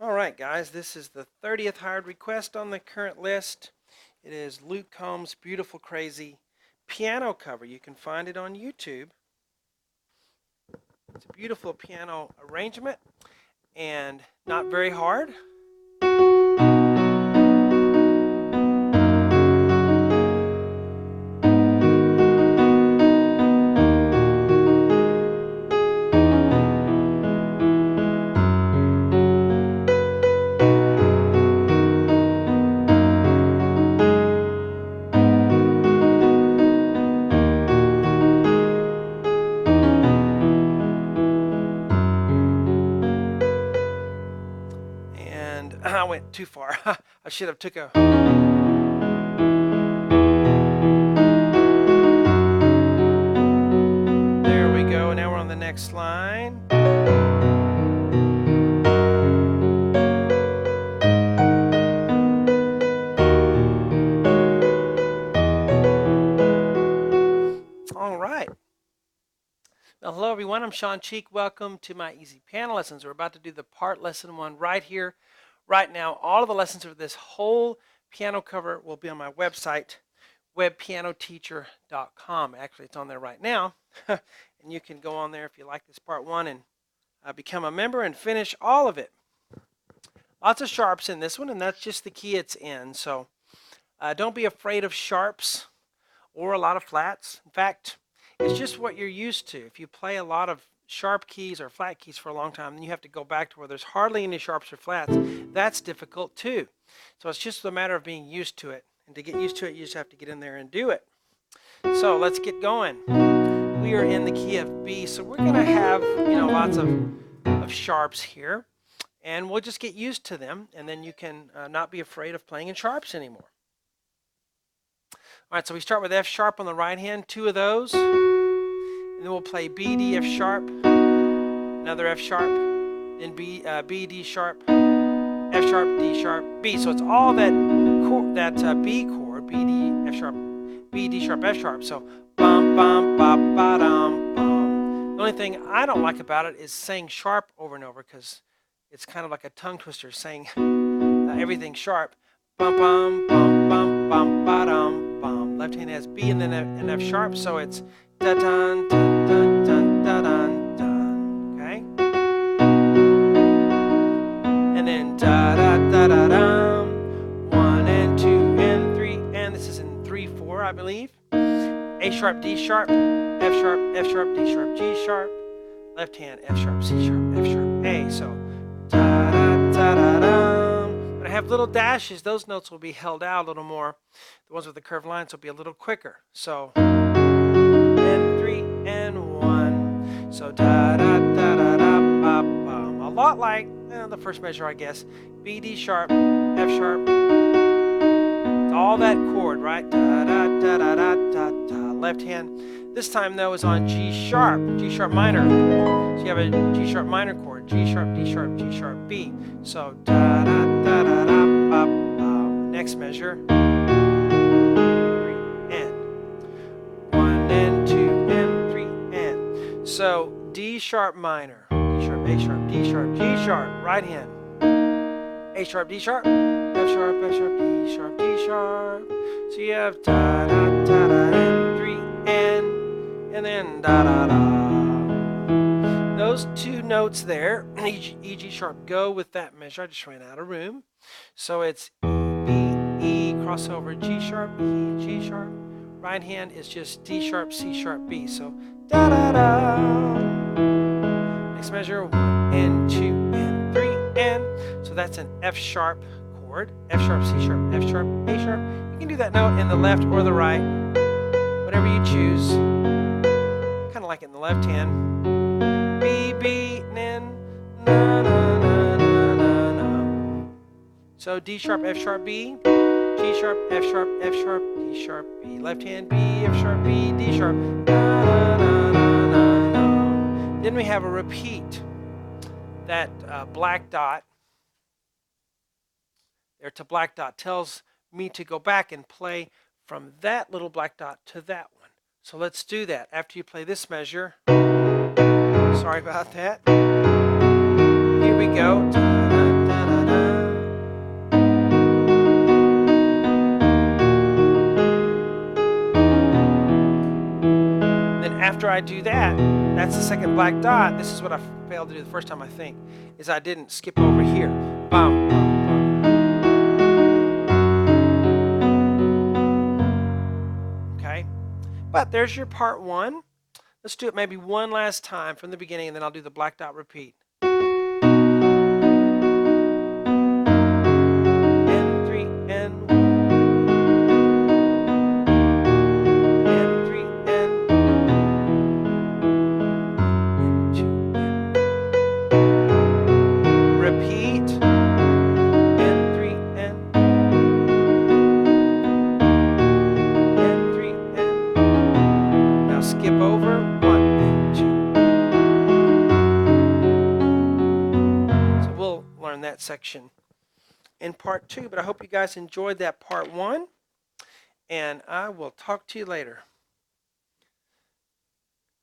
All right, guys, this is the 30th hired request on the current list. It is Luke Combs' Beautiful Crazy piano cover. You can find it on YouTube. It's a beautiful piano arrangement and not very hard. And I went too far. I should have took a... There we go. Now we're on the next line. All right. Well, hello, everyone. I'm Sean Cheek. Welcome to my Easy Piano Lessons. We're about to do the part lesson 1 right here, right now. All of the lessons for this whole piano cover will be on my website, webpianoteacher.com. Actually, it's on there right now. And you can go on there if you like this part 1 and become a member and finish all of it. Lots of sharps in this one, and that's just the key it's in. So don't be afraid of sharps or a lot of flats. In fact, it's just what you're used to. If you play a lot of sharp keys or flat keys for a long time, then you have to go back to where there's hardly any sharps or flats. That's difficult too. So it's just a matter of being used to it. And to get used to it, you just have to get in there and do it. So let's get going. We are in the key of B, so we're going to have lots of sharps here. And we'll just get used to them, and then you can not be afraid of playing in sharps anymore. All right, so we start with F sharp on the right hand, 2 of those. And then we'll play B, D, F sharp, another F sharp, then B, D sharp, F sharp, D sharp, B. So it's all that B chord, B, D, F sharp, B, D sharp, F sharp. So bum, bum, ba, ba, dum, bum. The only thing I don't like about it is saying sharp over and over because it's kind of like a tongue twister saying everything sharp. Bum, bum, bum, bum, bum, ba, dum, bum. Left hand has B and then an F sharp, so it's da dun dun dun dun da dun dun. Okay? And then da da da da dum. 1 and 2 and 3, and this is in 3/4, I believe. A sharp, D sharp, F sharp, F sharp, D sharp, G sharp. Left hand F sharp, C sharp, F sharp, A. So da da da da dum. When I have little dashes, those notes will be held out a little more. The ones with the curved lines will be a little quicker. So and 3 and 1. So da da da da da ba bum. A lot like the first measure, I guess. B, D sharp, F sharp. It's all that chord, right? Da da da da da da da. Left hand. This time though is on G sharp minor. So you have a G sharp minor chord. G sharp, D sharp, G sharp, B. So da da da da da ba bum. Next measure. 3 and 1 and 2 and 3 and. So D sharp minor, D sharp, A sharp, D sharp, G sharp, right hand. A sharp, D sharp, F sharp, F sharp, D sharp, D sharp. So you have da da da da and 3 and then da da da. Those 2 notes there, E, G sharp, go with that measure. I just ran out of room. So it's B, E, crossover, G sharp, E, G sharp. Right hand is just D sharp, C sharp, B. So da da da. Next measure, 1 and 2 and 3 and. So that's an F sharp chord. F sharp, C sharp, F sharp, A sharp. You can do that note in the left or the right, whatever you choose. Kind of like it in the left hand. B, B, N, na, na, na, na, na, na. So D sharp, F sharp, B, G sharp, F sharp, F sharp, D sharp, B. Left hand B, F sharp, B, D sharp, na, na, na, na, na, na. Then we have a repeat. That black dot there to black dot tells me to go back and play from that little black dot to that one. So let's do that. After you play this measure, sorry about that. Here we go. Da, da, da, da. after I do that, that's the second black dot. This is what I failed to do the first time, I think, is I didn't skip over here. Bum, bum, bum. Okay, but there's your part one. Let's do it maybe one last time from the beginning, and then I'll do the black dot repeat. Skip over 1 and 2. So we'll learn that section in part 2, but I hope you guys enjoyed that part 1, and I will talk to you later.